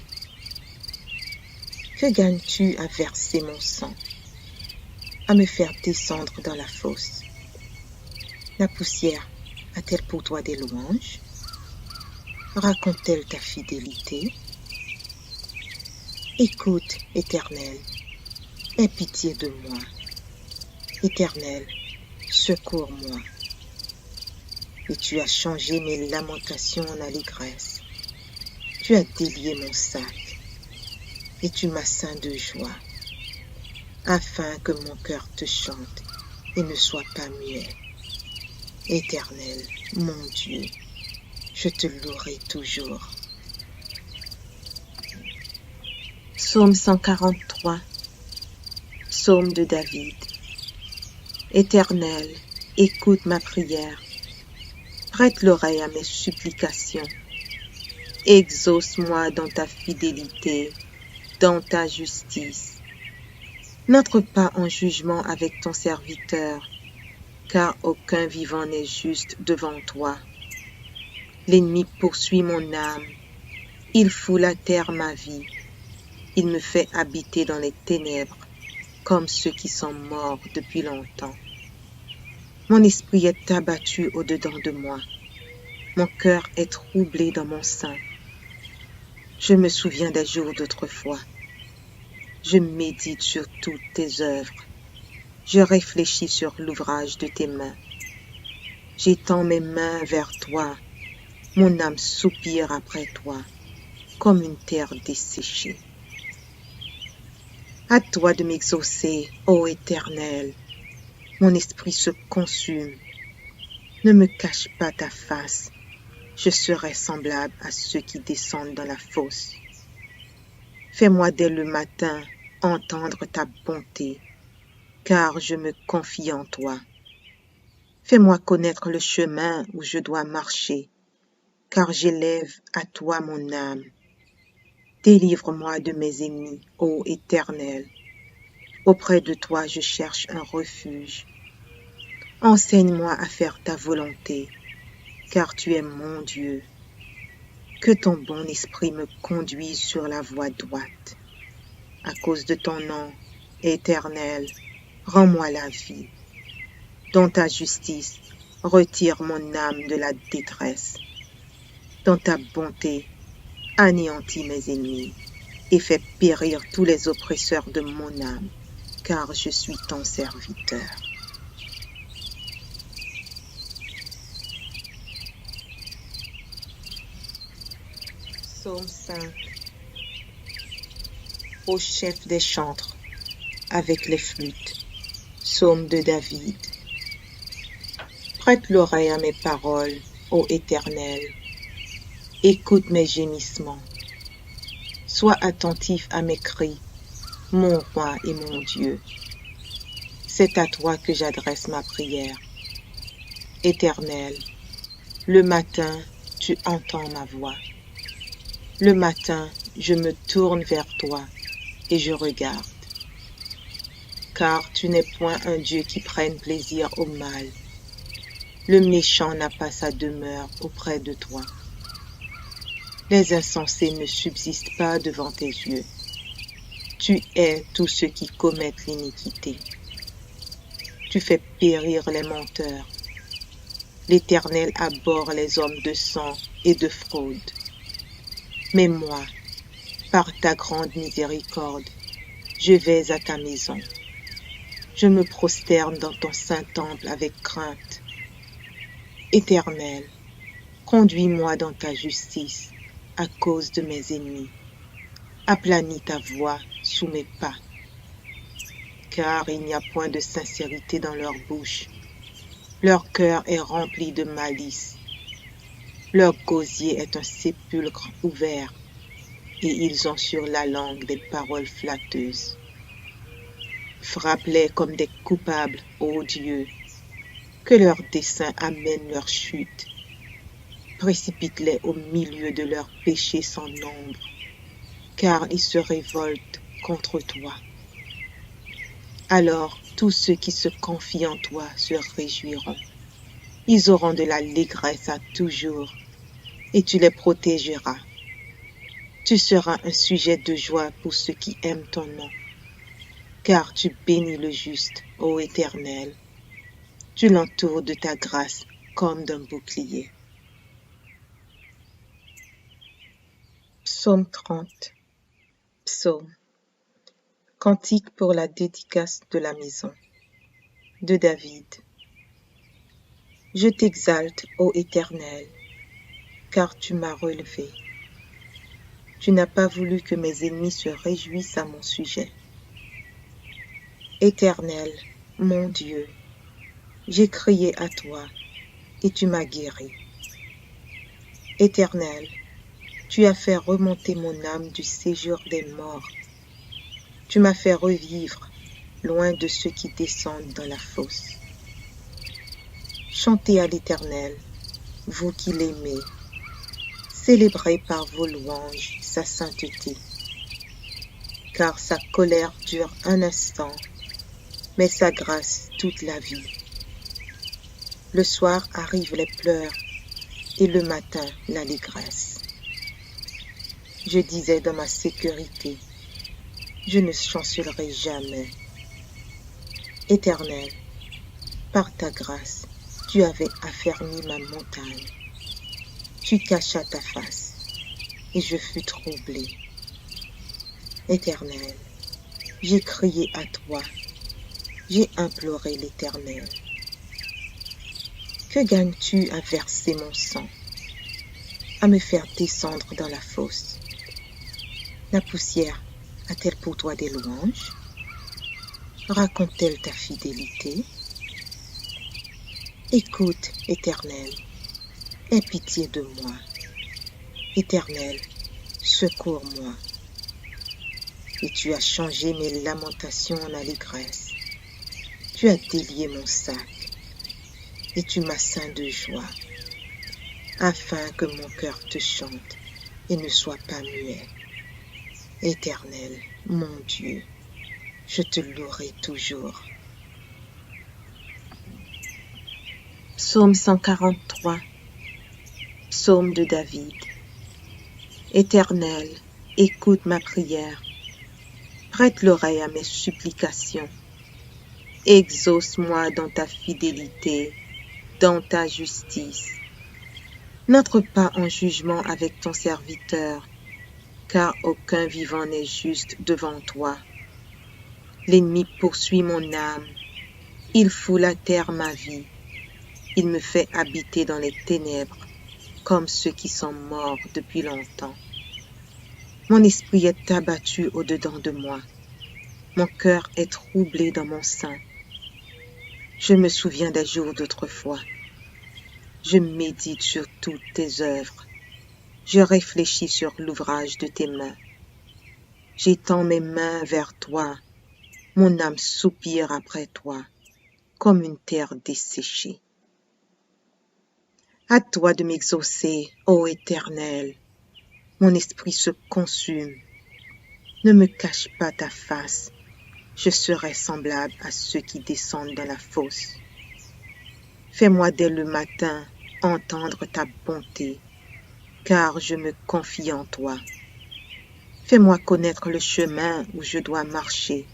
Que gagnes-tu à verser mon sang, à me faire descendre dans la fosse? La poussière a-t-elle pour toi des louanges? Raconte-t-elle ta fidélité? Écoute, Éternel, aie pitié de moi. Éternel, secours-moi. Et tu as changé mes lamentations en allégresse. Tu as délié mon sac, et tu m'as ceint de joie, afin que mon cœur te chante et ne soit pas muet. Éternel, mon Dieu, je te louerai toujours. Psaume 143. Psaume de David. Éternel, écoute ma prière. Prête l'oreille à mes supplications. Exauce-moi dans ta fidélité, dans ta justice. N'entre pas en jugement avec ton serviteur, car aucun vivant n'est juste devant toi. L'ennemi poursuit mon âme, il foule à terre ma vie, il me fait habiter dans les ténèbres, comme ceux qui sont morts depuis longtemps. Mon esprit est abattu au-dedans de moi, mon cœur est troublé dans mon sein. Je me souviens des jours d'autrefois, je médite sur toutes tes œuvres, je réfléchis sur l'ouvrage de tes mains. J'étends mes mains vers toi, mon âme soupire après toi, comme une terre desséchée. À toi de m'exaucer, ô Éternel, mon esprit se consume. Ne me cache pas ta face, je serai semblable à ceux qui descendent dans la fosse. Fais-moi dès le matin entendre ta bonté, car je me confie en toi. Fais-moi connaître le chemin où je dois marcher, car j'élève à toi mon âme. Délivre-moi de mes ennemis, ô Éternel. Auprès de toi je cherche un refuge. Enseigne-moi à faire ta volonté, car tu es mon Dieu. Que ton bon esprit me conduise sur la voie droite. À cause de ton nom, Éternel, rends-moi la vie. Dans ta justice, retire mon âme de la détresse. Dans ta bonté, anéantis mes ennemis et fais périr tous les oppresseurs de mon âme, car je suis ton serviteur. Psaume 5. Ô chef des chantres, avec les flûtes, psaume de David. Prête l'oreille à mes paroles, ô Éternel. Écoute mes gémissements. Sois attentif à mes cris, mon roi et mon Dieu. C'est à toi que j'adresse ma prière. Éternel, le matin, tu entends ma voix. Le matin, je me tourne vers toi et je regarde. Car tu n'es point un Dieu qui prenne plaisir au mal. Le méchant n'a pas sa demeure auprès de toi. Les insensés ne subsistent pas devant tes yeux. Tu hais tous ceux qui commettent l'iniquité. Tu fais périr les menteurs. L'Éternel abhorre les hommes de sang et de fraude. Mais moi, par ta grande miséricorde, je vais à ta maison. Je me prosterne dans ton saint temple avec crainte. Éternel, conduis-moi dans ta justice à cause de mes ennemis. Aplanis ta voix sous mes pas, car il n'y a point de sincérité dans leur bouche. Leur cœur est rempli de malice. Leur gosier est un sépulcre ouvert, et ils ont sur la langue des paroles flatteuses. Frappe-les comme des coupables, ô Dieu, que leurs desseins amènent leur chute. Précipite-les au milieu de leurs péchés sans nombre, car ils se révoltent contre toi. Alors tous ceux qui se confient en toi se réjouiront. Ils auront de l'allégresse à toujours, et tu les protégeras. Tu seras un sujet de joie pour ceux qui aiment ton nom, car tu bénis le juste, ô Éternel. Tu l'entoures de ta grâce comme d'un bouclier. Psaume 30. Psaume. Cantique pour la dédicace de la maison. De David. Je t'exalte, ô Éternel, car tu m'as relevé. Tu n'as pas voulu que mes ennemis se réjouissent à mon sujet. Éternel, mon Dieu, j'ai crié à toi et tu m'as guéri. Éternel, tu as fait remonter mon âme du séjour des morts. Tu m'as fait revivre loin de ceux qui descendent dans la fosse. Chantez à l'Éternel, vous qui l'aimez. Célébrez par vos louanges sa sainteté. Car sa colère dure un instant, mais sa grâce toute la vie. Le soir arrivent les pleurs et le matin l'allégresse. Je disais dans ma sécurité, je ne chancellerai jamais. Éternel, par ta grâce, tu avais affermi ma montagne. Tu cachas ta face, et je fus troublé. Éternel, j'ai crié à toi, j'ai imploré l'Éternel. Que gagnes-tu à verser mon sang, à me faire descendre dans la fosse? La poussière a-t-elle pour toi des louanges? Raconte-t-elle ta fidélité? Écoute, Éternel, aie pitié de moi. Éternel, secours-moi. Et tu as changé mes lamentations en allégresse. Tu as délié mon sac, et tu m'as ceint de joie, afin que mon cœur te chante et ne soit pas muet. Éternel, mon Dieu, je te louerai toujours. Psaume 143. Psaume de David. Éternel, écoute ma prière. Prête l'oreille à mes supplications. Exauce-moi dans ta fidélité, dans ta justice. N'entre pas en jugement avec ton serviteur, car aucun vivant n'est juste devant toi. L'ennemi poursuit mon âme, il foule à terre ma vie, il me fait habiter dans les ténèbres, comme ceux qui sont morts depuis longtemps. Mon esprit est abattu au-dedans de moi, mon cœur est troublé dans mon sein. Je me souviens des jours d'autrefois, je médite sur toutes tes œuvres, je réfléchis sur l'ouvrage de tes mains. J'étends mes mains vers toi, mon âme soupire après toi, comme une terre desséchée. À toi de m'exaucer, ô Éternel, mon esprit se consume. Ne me cache pas ta face, je serai semblable à ceux qui descendent dans la fosse. Fais-moi dès le matin entendre ta bonté, car je me confie en toi. Fais-moi connaître le chemin où je dois marcher,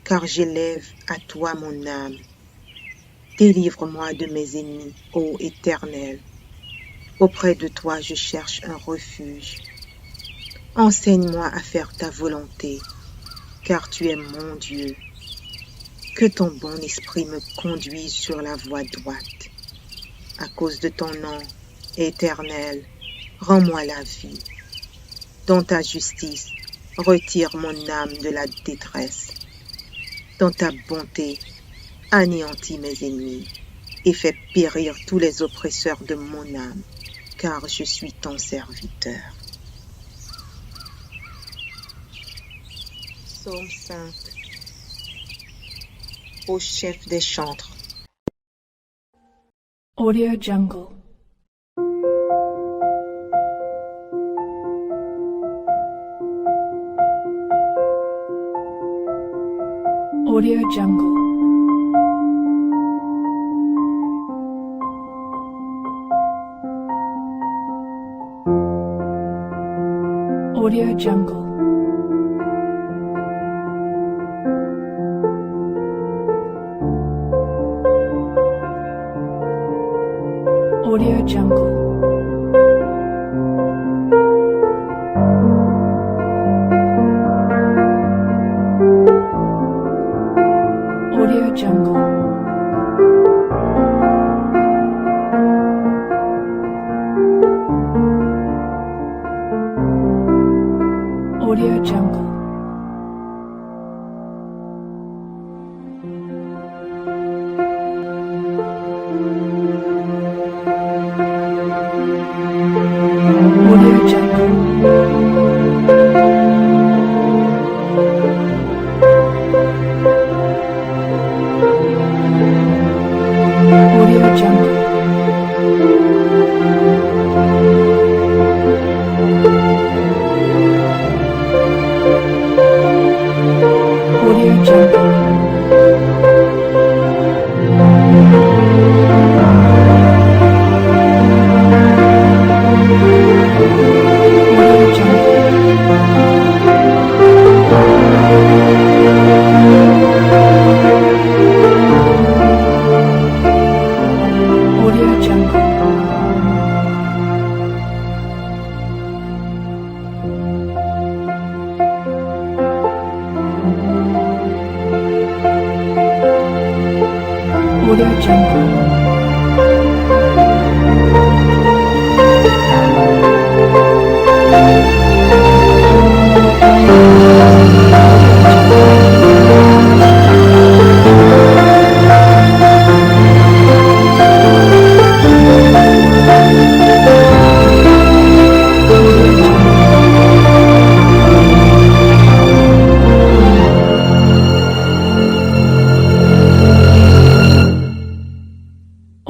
car j'élève à toi mon âme. Délivre-moi de mes ennemis, ô Éternel. Auprès de toi je cherche un refuge. Enseigne-moi à faire ta volonté, car tu es mon Dieu. Que ton bon esprit me conduise sur la voie droite. À cause de ton nom, Éternel, rends-moi la vie. Dans ta justice, retire mon âme de la détresse. Dans ta bonté, anéantis mes ennemis et fais périr tous les oppresseurs de mon âme, car je suis ton serviteur. Psaume 5. Au chef des chantres. Audio Jungle. Audio Jungle. Audio Jungle. Audio Jungle. Audio Jungle. Audio Jungle. Audio Jungle. Audio Jungle. Audio Jungle. Audio Jungle. Audio Jungle.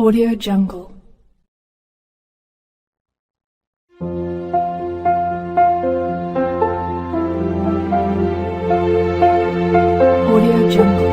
Audio Jungle. Audio Jungle.